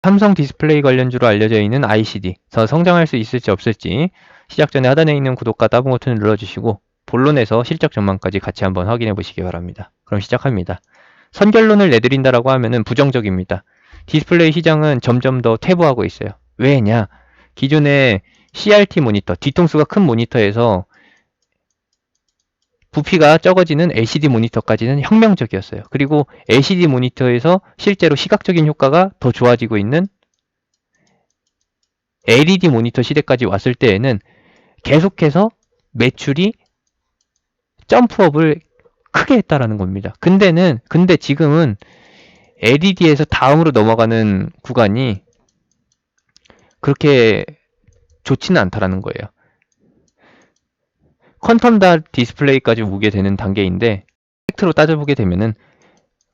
삼성 디스플레이 관련주로 알려져 있는 ICD, 더 성장할 수 있을지 없을지 시작 전에 하단에 있는 구독과 따봉 버튼을 눌러주시고 본론에서 실적 전망까지 같이 한번 확인해 보시기 바랍니다. 그럼 시작합니다. 선결론을 내드린다라고 하면은 부정적입니다. 디스플레이 시장은 점점 더 퇴보하고 있어요. 왜냐? 기존의 CRT 모니터, 뒤통수가 큰 모니터에서 부피가 적어지는 LCD 모니터까지는 혁명적이었어요. 그리고 LCD 모니터에서 실제로 시각적인 효과가 더 좋아지고 있는 LED 모니터 시대까지 왔을 때에는 계속해서 매출이 점프업을 크게 했다라는 겁니다. 근데 지금은 LED에서 다음으로 넘어가는 구간이 그렇게 좋지는 않다라는 거예요. 퀀텀 닷 디스플레이까지 오게 되는 단계인데 팩트로 따져보게 되면은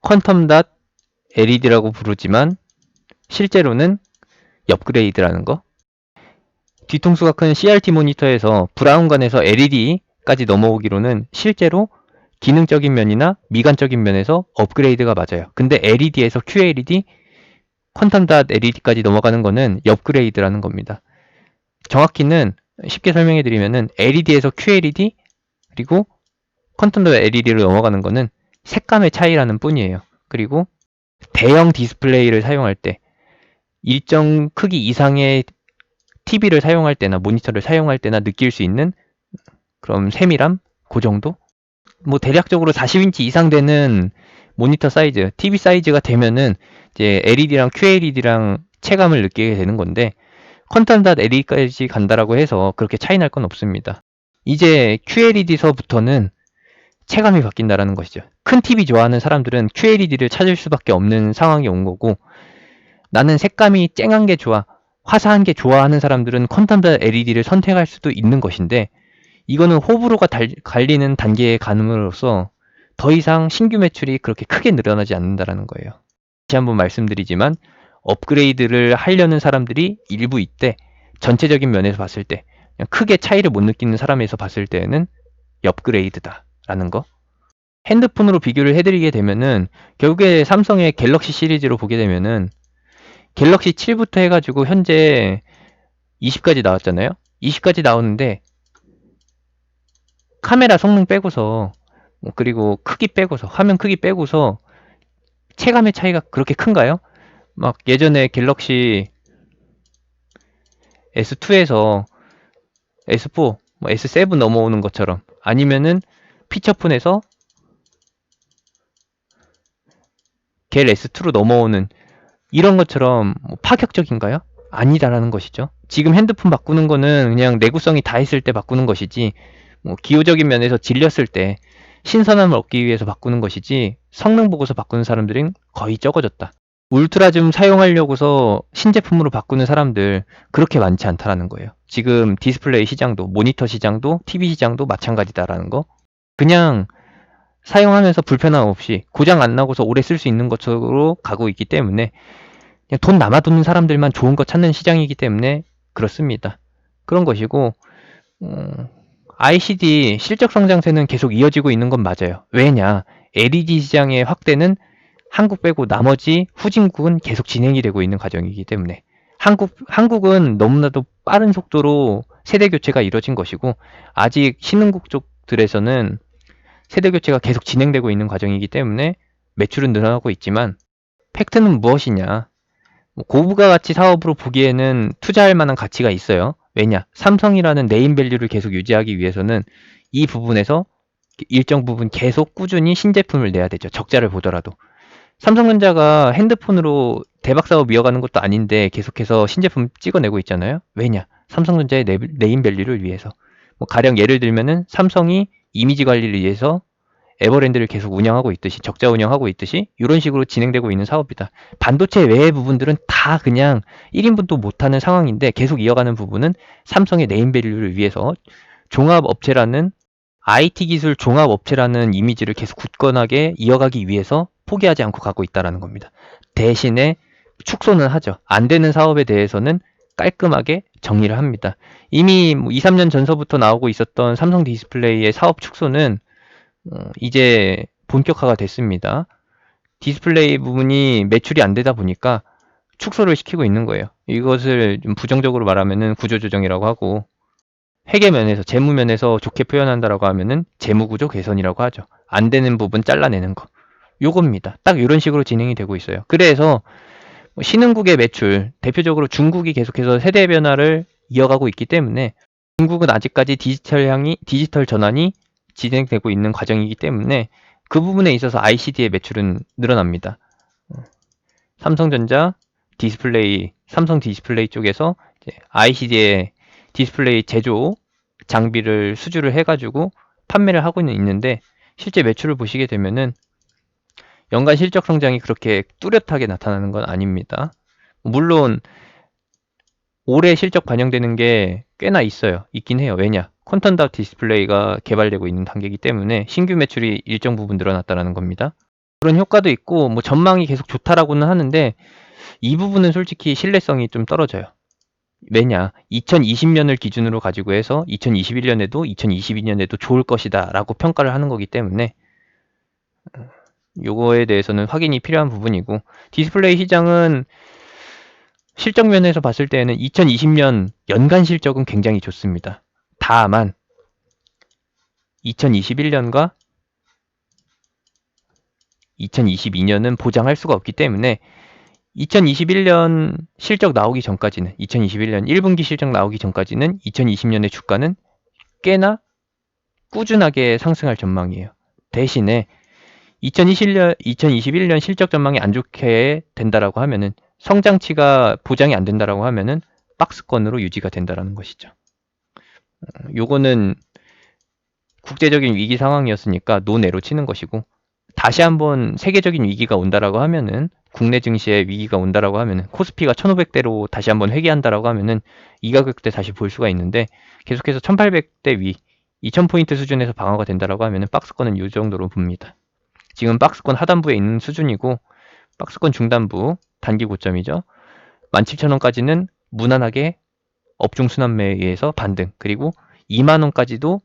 퀀텀 닷 LED라고 부르지만 실제로는 업그레이드라는 거. 뒤통수가 큰 CRT 모니터에서 브라운관에서 LED까지 넘어오기로는 실제로 기능적인 면이나 미관적인 면에서 업그레이드가 맞아요. 근데 LED에서 QLED, 퀀텀 닷 LED까지 넘어가는 거는 업그레이드라는 겁니다. 정확히는 쉽게 설명해 드리면은 LED에서 QLED 그리고 퀀텀 닷 LED로 넘어가는 거는 색감의 차이라는 뿐이에요. 그리고 대형 디스플레이를 사용할 때 일정 크기 이상의 TV를 사용할 때나 모니터를 사용할 때나 느낄 수 있는 그런 세밀함? 그 정도? 뭐 대략적으로 40인치 이상 되는 모니터 사이즈, TV 사이즈가 되면은 이제 LED랑 QLED랑 체감을 느끼게 되는 건데 퀀텀 닷 LED까지 간다라고 해서 그렇게 차이 날 건 없습니다. 이제 QLED서부터는 체감이 바뀐다라는 것이죠. 큰 TV 좋아하는 사람들은 QLED를 찾을 수밖에 없는 상황이 온 거고 나는 색감이 쨍한 게 좋아, 화사한 게 좋아하는 사람들은 퀀텀 닷 LED를 선택할 수도 있는 것인데 이거는 호불호가 갈리는 단계에 가늠으로써 더 이상 신규 매출이 그렇게 크게 늘어나지 않는다라는 거예요. 다시 한번 말씀드리지만 업그레이드를 하려는 사람들이 일부 있대. 전체적인 면에서 봤을 때 그냥 크게 차이를 못 느끼는 사람에서 봤을 때는 업그레이드다라는 거. 핸드폰으로 비교를 해드리게 되면은 결국에 삼성의 갤럭시 시리즈로 보게 되면은 갤럭시 7부터 해가지고 현재 20까지 나왔잖아요. 20까지 나오는데 카메라 성능 빼고서 그리고 크기 빼고서 화면 크기 빼고서 체감의 차이가 그렇게 큰가요? 막 예전에 갤럭시 S2에서 S4, 뭐 S7 넘어오는 것처럼 아니면은 피처폰에서 갤 S2로 넘어오는 이런 것처럼 뭐 파격적인가요? 아니다라는 것이죠. 지금 핸드폰 바꾸는 거는 그냥 내구성이 다 있을 때 바꾸는 것이지 뭐 기호적인 면에서 질렸을 때 신선함을 얻기 위해서 바꾸는 것이지 성능 보고서 바꾸는 사람들은 거의 적어졌다. 울트라 좀 사용하려고서 신제품으로 바꾸는 사람들 그렇게 많지 않다라는 거예요. 지금 디스플레이 시장도 모니터 시장도 TV 시장도 마찬가지다라는 거. 그냥 사용하면서 불편함 없이 고장 안 나고서 오래 쓸 수 있는 것으로 가고 있기 때문에 그냥 돈 남아도는 사람들만 좋은 거 찾는 시장이기 때문에 그렇습니다. 그런 것이고 ICD 실적 성장세는 계속 이어지고 있는 건 맞아요. 왜냐? LED 시장의 확대는 한국 빼고 나머지 후진국은 계속 진행이 되고 있는 과정이기 때문에 한국은 너무나도 빠른 속도로 세대 교체가 이뤄진 것이고 아직 신흥국 쪽들에서는 세대 교체가 계속 진행되고 있는 과정이기 때문에 매출은 늘어나고 있지만 팩트는 무엇이냐? 고부가 가치 사업으로 보기에는 투자할 만한 가치가 있어요. 왜냐? 삼성이라는 네임밸류를 계속 유지하기 위해서는 이 부분에서 일정 부분 계속 꾸준히 신제품을 내야 되죠. 적자를 보더라도. 삼성전자가 핸드폰으로 대박 사업 이어가는 것도 아닌데 계속해서 신제품 찍어내고 있잖아요. 왜냐? 삼성전자의 네임밸류를 위해서. 뭐 가령 예를 들면은 삼성이 이미지 관리를 위해서 에버랜드를 계속 운영하고 있듯이 적자 운영하고 있듯이 이런 식으로 진행되고 있는 사업이다. 반도체 외의 부분들은 다 그냥 1인분도 못하는 상황인데 계속 이어가는 부분은 삼성의 네임밸류를 위해서 종합업체라는 IT 기술 종합업체라는 이미지를 계속 굳건하게 이어가기 위해서 포기하지 않고 가고 있다는 겁니다. 대신에 축소는 하죠. 안 되는 사업에 대해서는 깔끔하게 정리를 합니다. 이미 2, 3년 전서부터 나오고 있었던 삼성 디스플레이의 사업 축소는 이제 본격화가 됐습니다. 디스플레이 부분이 매출이 안 되다 보니까 축소를 시키고 있는 거예요. 이것을 좀 부정적으로 말하면은 구조조정이라고 하고, 회계면에서 재무면에서 좋게 표현한다라고 하면은 재무구조 개선이라고 하죠. 안 되는 부분 잘라내는 거. 요겁니다. 딱 이런 식으로 진행이 되고 있어요. 그래서 신흥국의 매출, 대표적으로 중국이 계속해서 세대 변화를 이어가고 있기 때문에 중국은 아직까지 디지털 전환이 진행되고 있는 과정이기 때문에 그 부분에 있어서 ICD의 매출은 늘어납니다. 삼성전자 디스플레이, 삼성 디스플레이 쪽에서 ICD의 디스플레이 제조 장비를 수주를 해가지고 판매를 하고 있는데, 실제 매출을 보시게 되면은 연간 실적 성장이 그렇게 뚜렷하게 나타나는 건 아닙니다. 물론 올해 실적 반영되는 게 꽤나 있긴 해요. 왜냐? 퀀텀닷 디스플레이가 개발되고 있는 단계이기 때문에 신규 매출이 일정 부분 늘어났다는 겁니다. 그런 효과도 있고, 뭐 전망이 계속 좋다라고는 하는데 이 부분은 솔직히 신뢰성이 좀 떨어져요. 왜냐? 2020년을 기준으로 가지고 해서 2021년에도 2022년에도 좋을 것이다 라고 평가를 하는 거기 때문에 요거에 대해서는 확인이 필요한 부분이고, 디스플레이 시장은 실적 면에서 봤을 때에는 2020년 연간 실적은 굉장히 좋습니다. 다만 2021년과 2022년은 보장할 수가 없기 때문에 2021년 실적 나오기 전까지는, 2021년 1분기 실적 나오기 전까지는 2020년의 주가는 꽤나 꾸준하게 상승할 전망이에요. 대신에 2021년 실적 전망이 안 좋게 된다라고 하면은, 성장치가 보장이 안 된다라고 하면은 박스권으로 유지가 된다라는 것이죠. 요거는 국제적인 위기 상황이었으니까 노내로 치는 것이고, 다시 한번 세계적인 위기가 온다라고 하면은, 국내 증시에 위기가 온다라고 하면은, 코스피가 1500대로 다시 한번 회귀한다라고 하면은 이 가격대 다시 볼 수가 있는데, 계속해서 1800대 위 2000포인트 수준에서 방어가 된다라고 하면은 박스권은 이 정도로 봅니다. 지금 박스권 하단부에 있는 수준이고, 박스권 중단부 단기 고점이죠. 17,000원까지는 무난하게 업종 순환매에 의해서 반등, 그리고 2만원까지도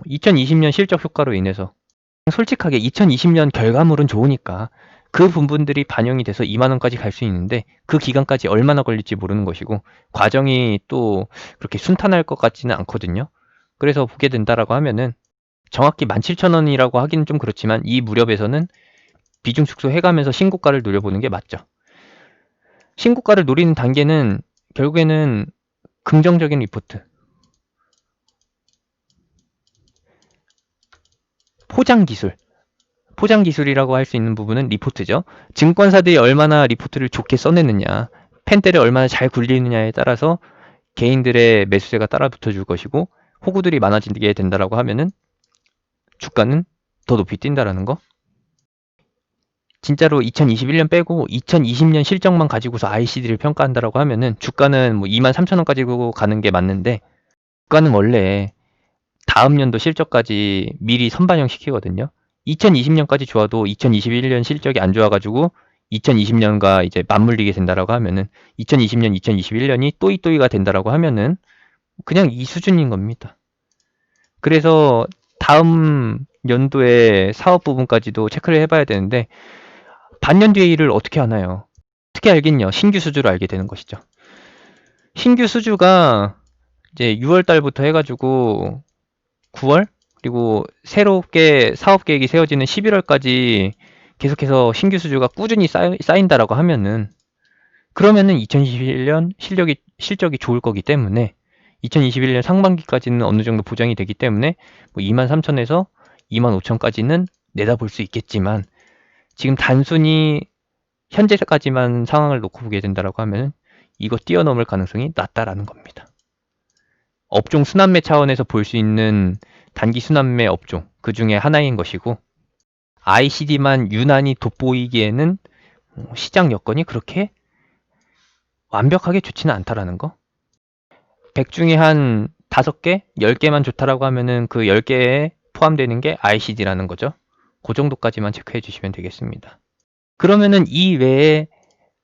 2020년 실적 효과로 인해서, 솔직하게 2020년 결과물은 좋으니까 그 부분들이 반영이 돼서 2만원까지 갈 수 있는데, 그 기간까지 얼마나 걸릴지 모르는 것이고, 과정이 또 그렇게 순탄할 것 같지는 않거든요. 그래서 보게 된다라고 하면은, 정확히 17,000원이라고 하기는 좀 그렇지만 이 무렵에서는 비중 축소해가면서 신고가를 노려보는 게 맞죠. 신고가를 노리는 단계는 결국에는 긍정적인 리포트, 포장기술이라고 할 수 있는 부분은 리포트죠. 증권사들이 얼마나 리포트를 좋게 써내느냐, 펜대를 얼마나 잘 굴리느냐에 따라서 개인들의 매수세가 따라 붙어줄 것이고, 호구들이 많아지게 된다라고 하면은 주가는 더 높이 뛴다라는 거. 진짜로 2021년 빼고 2020년 실적만 가지고서 ICD를 평가한다라고 하면은 주가는 뭐 23,000원 가는 게 맞는데, 주가는 원래 다음 연도 실적까지 미리 선반영 시키거든요. 2020년까지 좋아도 2021년 실적이 안 좋아가지고 2020년과 이제 맞물리게 된다라고 하면은, 2020년, 2021년이 또이또이가 된다라고 하면은 그냥 이 수준인 겁니다. 그래서 다음 연도의 사업 부분까지도 체크를 해봐야 되는데, 반년 뒤의 일을 어떻게 하나요? 어떻게 알겠냐? 신규 수주로 알게 되는 것이죠. 신규 수주가 이제 6월 달부터 해가지고 9월, 그리고 새롭게 사업 계획이 세워지는 11월까지 계속해서 신규 수주가 꾸준히 쌓인다라고 하면은, 그러면은 2021년 실적이 좋을 거기 때문에 2021년 상반기까지는 어느 정도 보장이 되기 때문에 뭐 23,000에서 25,000까지는 내다볼 수 있겠지만, 지금 단순히 현재까지만 상황을 놓고 보게 된다라고 하면 이거 뛰어넘을 가능성이 낮다라는 겁니다. 업종 순환매 차원에서 볼 수 있는 단기 순환매 업종 그 중에 하나인 것이고, ICD만 유난히 돋보이기에는 시장 여건이 그렇게 완벽하게 좋지는 않다라는 거. 100 중에 한 5개, 10개만 좋다라고 하면은 그 10개에 포함되는 게 ICD라는 거죠. 그 정도까지만 체크해 주시면 되겠습니다. 그러면은 이 외에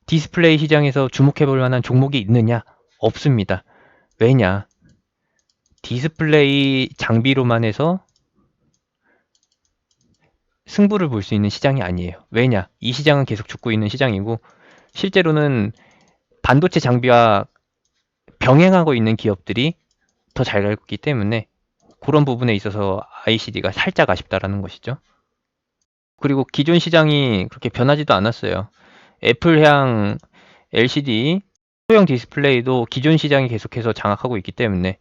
디스플레이 시장에서 주목해 볼 만한 종목이 있느냐? 없습니다. 왜냐? 디스플레이 장비로만 해서 승부를 볼 수 있는 시장이 아니에요. 왜냐? 이 시장은 계속 죽고 있는 시장이고, 실제로는 반도체 장비와 병행하고 있는 기업들이 더 잘 가고 있기 때문에 그런 부분에 있어서 ICD가 살짝 아쉽다라는 것이죠. 그리고 기존 시장이 그렇게 변하지도 않았어요. 애플향 LCD 소형 디스플레이도 기존 시장이 계속해서 장악하고 있기 때문에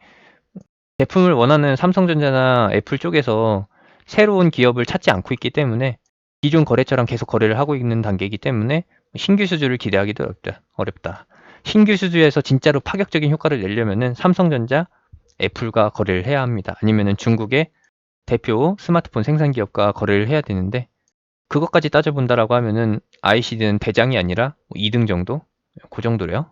제품을 원하는 삼성전자나 애플 쪽에서 새로운 기업을 찾지 않고 있기 때문에 기존 거래처랑 계속 거래를 하고 있는 단계이기 때문에 신규 수주를 기대하기도 어렵다. 신규 수주에서 진짜로 파격적인 효과를 내려면은 삼성전자, 애플과 거래를 해야 합니다. 아니면은 중국의 대표 스마트폰 생산 기업과 거래를 해야 되는데 그것까지 따져본다라고 하면은 ICD는 대장이 아니라 2등 정도? 그 정도래요.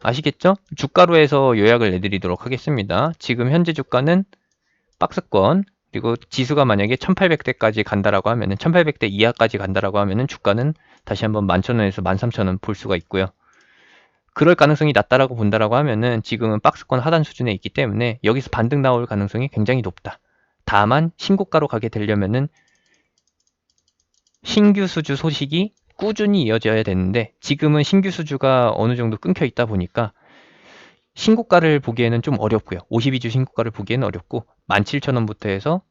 아시겠죠? 주가로해서 요약을 내드리도록 하겠습니다. 지금 현재 주가는 박스권 그리고 지수가 만약에 1800대까지 간다라고 하면은 1800대 이하까지 간다라고 하면은 주가는 다시 한번 11,000원에서 13,000원 볼 수가 있고요. 그럴 가능성이 낮다라고 본다라고 하면은 지금은 박스권 하단 수준에 있기 때문에 여기서 반등 나올 가능성이 굉장히 높다. 다만 신고가로 가게 되려면은 신규 수주 소식이 꾸준히 이어져야 되는데 지금은 신규 수주가 어느 정도 끊겨 있다 보니까 신고가를 보기에는 좀 어렵고요. 52주 신고가를 보기에는 어렵고 17,000원부터 해서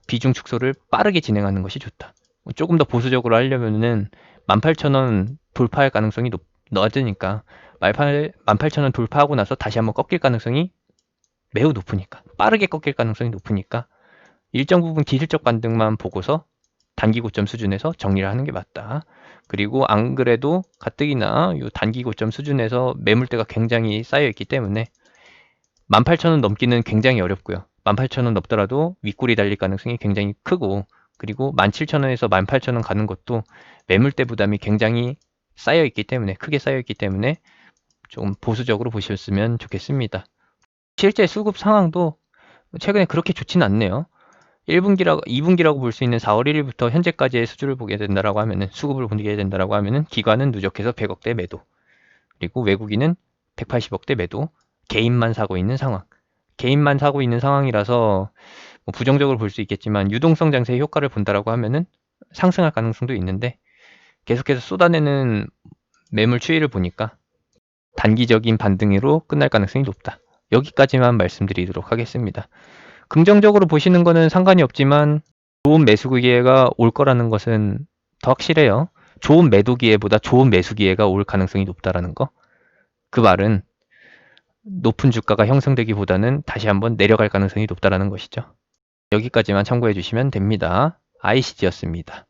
비중 축소를 빠르게 진행하는 것이 좋다. 조금 더 보수적으로 하려면은 18,000원 돌파할 가능성이 낮으니까 18,000원 돌파하고 나서 다시 한번 꺾일 가능성이 매우 높으니까 빠르게 꺾일 가능성이 높으니까 일정 부분 기술적 반등만 보고서 단기 고점 수준에서 정리를 하는 게 맞다. 그리고 안 그래도 가뜩이나 이 단기 고점 수준에서 매물대가 굉장히 쌓여 있기 때문에 18,000원 넘기는 굉장히 어렵고요. 18,000원 넘더라도 윗골이 달릴 가능성이 굉장히 크고 그리고 17,000원에서 18,000원 가는 것도 매물대 부담이 굉장히 쌓여 있기 때문에 크게 쌓여 있기 때문에 좀 보수적으로 보셨으면 좋겠습니다. 실제 수급 상황도 최근에 그렇게 좋지는 않네요. 1분기라고 2분기라고 볼 수 있는 4월 1일부터 현재까지의 수주를 보게 된다라고 하면은 수급을 보게 된다라고 하면은 기관은 누적해서 100억대 매도 그리고 외국인은 180억대 매도 개인만 사고 있는 상황. 개인만 사고 있는 상황이라서 뭐 부정적으로 볼 수 있겠지만 유동성 장세의 효과를 본다라고 하면은 상승할 가능성도 있는데 계속해서 쏟아내는 매물 추이를 보니까 단기적인 반등으로 끝날 가능성이 높다. 여기까지만 말씀드리도록 하겠습니다. 긍정적으로 보시는 거는 상관이 없지만 좋은 매수 기회가 올 거라는 것은 더 확실해요. 좋은 매도 기회보다 좋은 매수 기회가 올 가능성이 높다라는 거. 그 말은 높은 주가가 형성되기보다는 다시 한번 내려갈 가능성이 높다라는 것이죠. 여기까지만 참고해 주시면 됩니다. ICG였습니다.